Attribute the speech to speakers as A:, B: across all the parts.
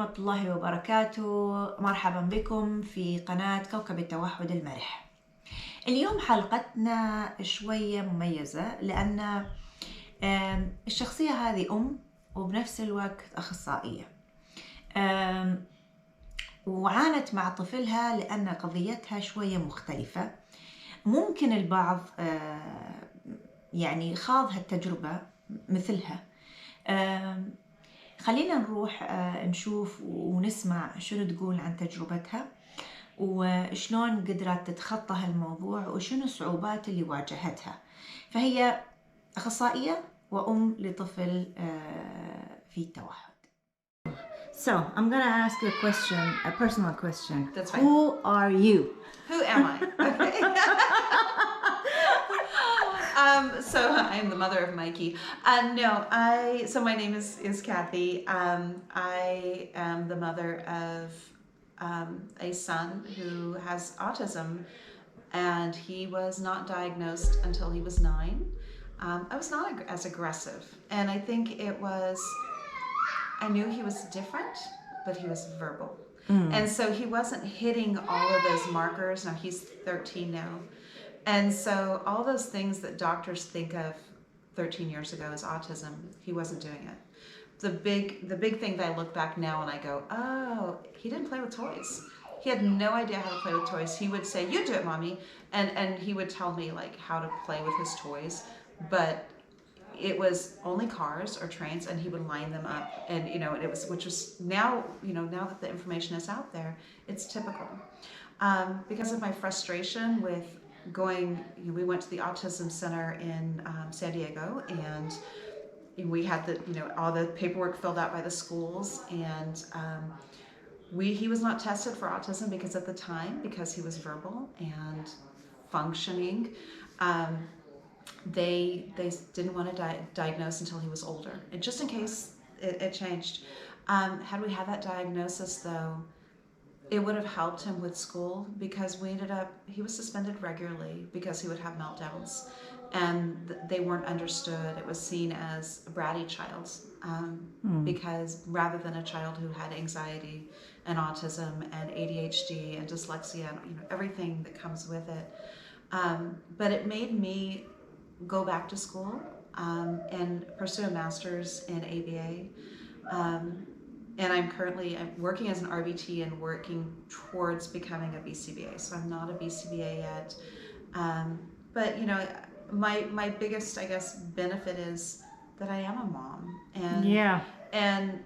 A: ورحمة الله وبركاته. مرحبا بكم في قناة كوكب التوحد المرح. اليوم حلقتنا شوية مميزة لأن الشخصية هذه وبنفس الوقت أخصائية، وعانت مع طفلها لأن قضيتها شوية مختلفة. ممكن البعض يعني خاض هالتجربة مثلها. خلينا نروح نشوف ونسمع شنو تقول عن تجربتها وشلون قدرت تتخطى هالموضوع وشنو الصعوبات اللي واجهتها. فهي أخصائية وأم لطفل في التوحد. So, I'm gonna ask you a question, a personal question.
B: That's fine.
A: Who are you?
B: Who am I? Okay. So I'm the mother of Mikey. So my name is Kathy. I am the mother of a son who has autism, and he was not diagnosed until he was 9. I was not as aggressive, and I think I knew he was different, but he was verbal. And so he wasn't hitting all of those markers. Now he's 13 now. And so all those things that doctors think of 13 years ago as autism, he wasn't doing it. The big thing that I look back now and I go, oh, he didn't play with toys. He had no idea how to play with toys. He would say, you do it, mommy. And he would tell me like how to play with his toys. But it was only cars or trains, and he would line them up, and it was, which was now that the information is out there, it's typical. Because of my frustration with going, we went to the autism center in San Diego, and we had all the paperwork filled out by the schools, and he was not tested for autism because at the time, because he was verbal and functioning, they didn't want to diagnose until he was older, and just in case it changed. Had we had that diagnosis, though, it would have helped him with school, because he was suspended regularly because he would have meltdowns, and they weren't understood. It was seen as a bratty child, because rather than a child who had anxiety and autism and ADHD and dyslexia and everything that comes with it. But it made me go back to school and pursue a master's in ABA. And I'm working as an RBT and working towards becoming a BCBA. So I'm not a BCBA yet. But my biggest, I guess, benefit is that I am a mom. And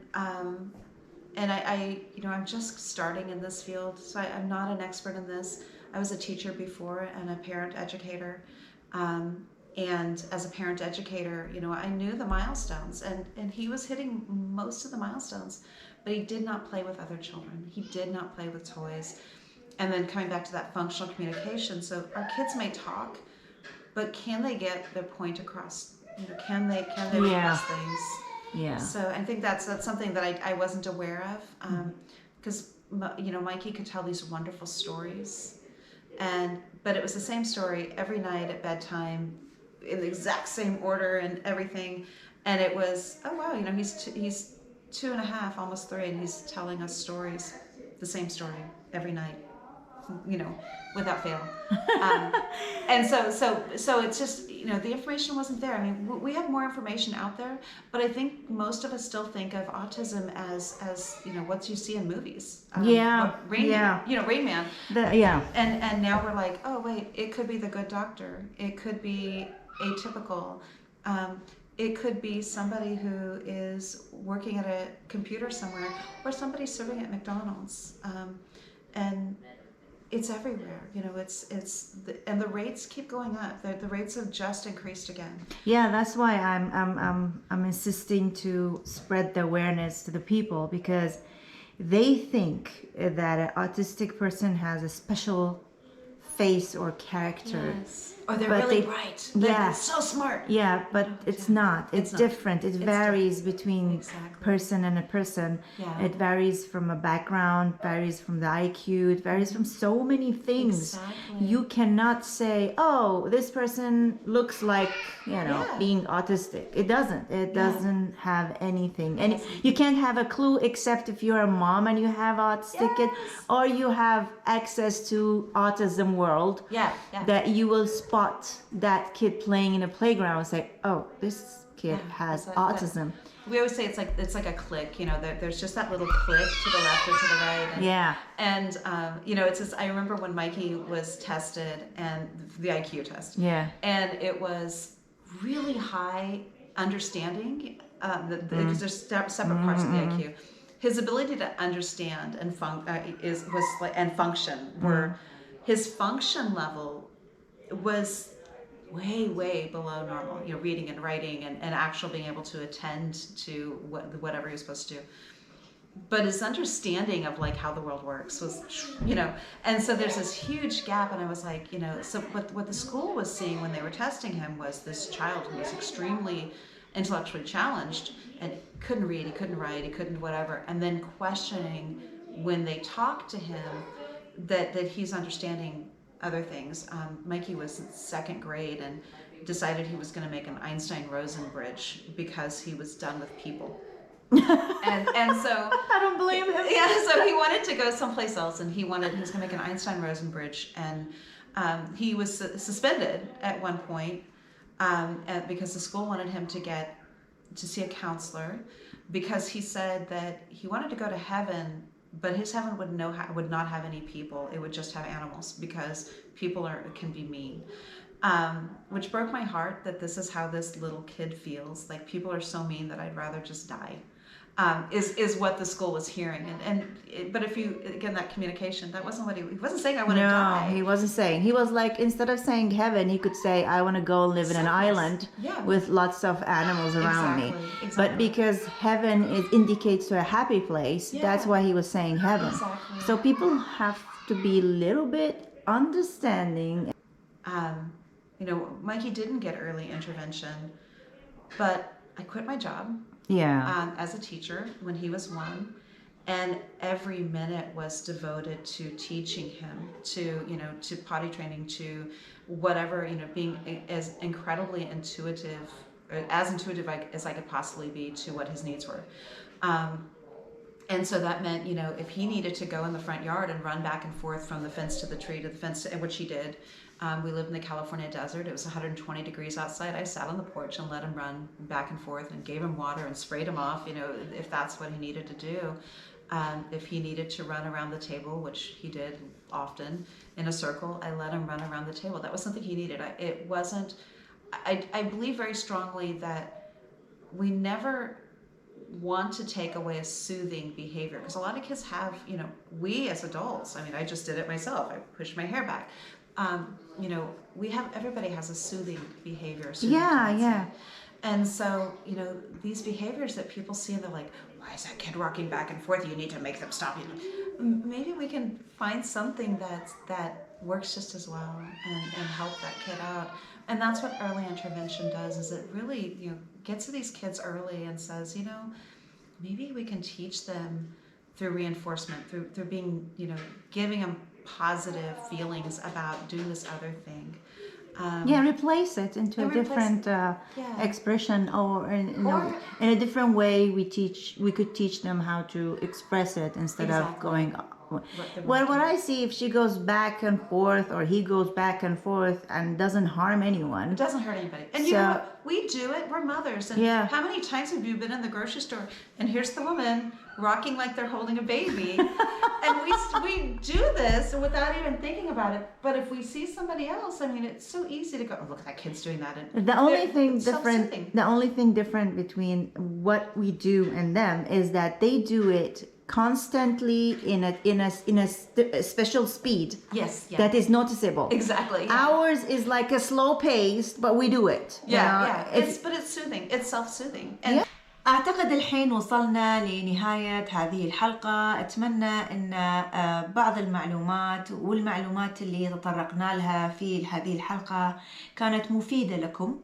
B: I'm just starting in this field. So I'm not an expert in this. I was a teacher before and a parent educator. And as a parent educator, I knew the milestones, and he was hitting most of the milestones, but he did not play with other children. He did not play with toys. And then coming back to that functional communication, so our kids may talk, but can they get their point across? Can they express things?
A: Yeah.
B: So I think that's something that I wasn't aware of, because Mikey could tell these wonderful stories, but it was the same story every night at bedtime, in the exact same order and everything, and it was, oh wow, he's 2.5, almost 3, and he's telling us stories, the same story every night, without fail. And so it's just, the information wasn't there. I mean, we have more information out there, but I think most of us still think of autism as what you see in movies. Rain Man. And now we're like, oh wait, it could be the good doctor. It could be atypical. It could be somebody who is working at a computer somewhere, or somebody serving at McDonald's. And it's everywhere, and the rates keep going up. The rates have just increased again.
A: Yeah, that's why I'm insisting to spread the awareness to the people, because they think that an autistic person has a special face or character.
B: Yes. Or they're
A: But
B: really
A: they-
B: bright.
A: yeah.
B: They're so smart.
A: Yeah, but it's not. It's
B: not.
A: different. It varies between
B: Exactly.
A: person and a person.
B: Yeah.
A: It varies from a background, varies from the IQ, it varies from so many things.
B: Exactly.
A: You cannot say, oh, this person looks like,
B: Yeah.
A: being autistic. It doesn't. It doesn't have anything. And you can't have a clue except if you're a mom and you have autistic kid,
B: Yes.
A: or you have access to autism world.
B: Yeah. Yeah.
A: That you will spot that kid playing in a playground and say, oh, this kid has autism.
B: We always say it's like a click. There's just that little click to the left or to the right. And,
A: Yeah.
B: And it's just, I remember when Mikey was tested, and the IQ test.
A: Yeah.
B: And it was really high understanding, because there's separate parts of the IQ. His ability to understand and function were, his function level was way below normal. Reading and writing and actual being able to attend to whatever he was supposed to do. But his understanding of how the world works was, and so there's this huge gap. And I was like, so what the school was seeing when they were testing him was this child who was extremely intellectually challenged and couldn't read, he couldn't write, he couldn't whatever, and then questioning when they talked to him that he's understanding other things. Mikey was in second grade and decided he was going to make an Einstein-Rosen bridge because he was done with people. and so
A: I don't blame him.
B: Yeah, so he wanted to go someplace else, and he was going to make an Einstein-Rosen bridge, and he was suspended at one point because the school wanted him to see a counselor, because he said that he wanted to go to heaven, but his heaven would not have any people. It would just have animals, because people can be mean. Which broke my heart, that this is how this little kid feels. Like, people are so mean that I'd rather just die. Is what the school was hearing. But if you, again, that communication, that wasn't what he wasn't saying I want to die.
A: No, he wasn't saying. He was like, instead of saying heaven, he could say, I want to go live in an island with lots of animals around me.
B: Exactly.
A: But because heaven indicates to a happy place, that's why he was saying heaven.
B: Exactly.
A: So people have to be a little bit understanding.
B: Mikey didn't get early intervention, but I quit my job.
A: Yeah.
B: As a teacher when he was 1, and every minute was devoted to teaching him, to potty training, to whatever, being as incredibly intuitive, or as intuitive as I could possibly be to what his needs were. And so that meant, if he needed to go in the front yard and run back and forth from the fence to the tree to the fence, which he did. We lived in the California desert. It was 120 degrees outside. I sat on the porch and let him run back and forth and gave him water and sprayed him off, if that's what he needed to do. If he needed to run around the table, which he did often, in a circle, I let him run around the table. That was something he needed. I believe very strongly that we never want to take away a soothing behavior, because a lot of kids have, we as adults, I just did it myself. I pushed my hair back. Everybody has a soothing behavior.
A: Yeah.
B: And so, these behaviors that people see, and they're like, why is that kid rocking back and forth? You need to make them stop. Maybe we can find something that works just as well and help that kid out. And that's what early intervention does, is it really, gets to these kids early and says, maybe we can teach them through reinforcement, through being, giving them positive feelings about doing this other thing.
A: Replace it into a different expression, or in a different way. We could teach them how to express it instead of going. What I see, if she goes back and forth, or he goes back and forth and doesn't harm anyone.
B: It doesn't hurt anybody. And you know what? We do it. We're mothers. And how many times have you been in the grocery store and here's the woman rocking like they're holding a baby? And we do this without even thinking about it. But if we see somebody else, it's so easy to go, oh, look, that kid's doing that. And
A: the only thing different between what we do and them is that they do it constantly in a special speed.
B: Yes.
A: That is noticeable.
B: Exactly. Yeah.
A: Ours is like a slow pace, but we do it.
B: But it's soothing. It's self-soothing. And
A: أعتقد الحين وصلنا لنهاية هذه الحلقة. أتمنى أن بعض المعلومات والمعلومات اللي تطرقنا لها في هذه الحلقة كانت مفيدة لكم.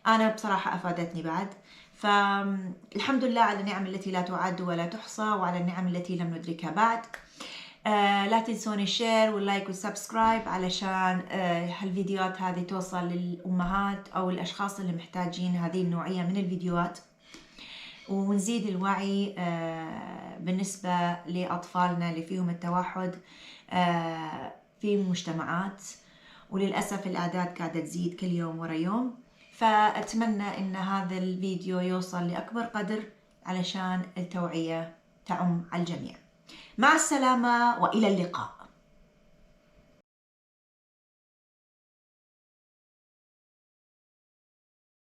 A: أنا بصراحة أفادتني بعد، فالحمد لله على النعم التي لا تعد ولا تحصى، وعلى النعم التي لم ندركها بعد. لا تنسون الشير واللايك والسبسكرايب علشان هالفيديوهات هذه توصل للأمهات أو الأشخاص اللي محتاجين هذه النوعية من الفيديوهات، ونزيد الوعي بالنسبة لأطفالنا اللي فيهم التوحد في المجتمعات، وللأسف الأعداد قاعدة تزيد كل يوم ورا يوم. فأتمنى أن هذا الفيديو يوصل لأكبر قدر علشان التوعية تعم على الجميع. مع السلامة وإلى اللقاء.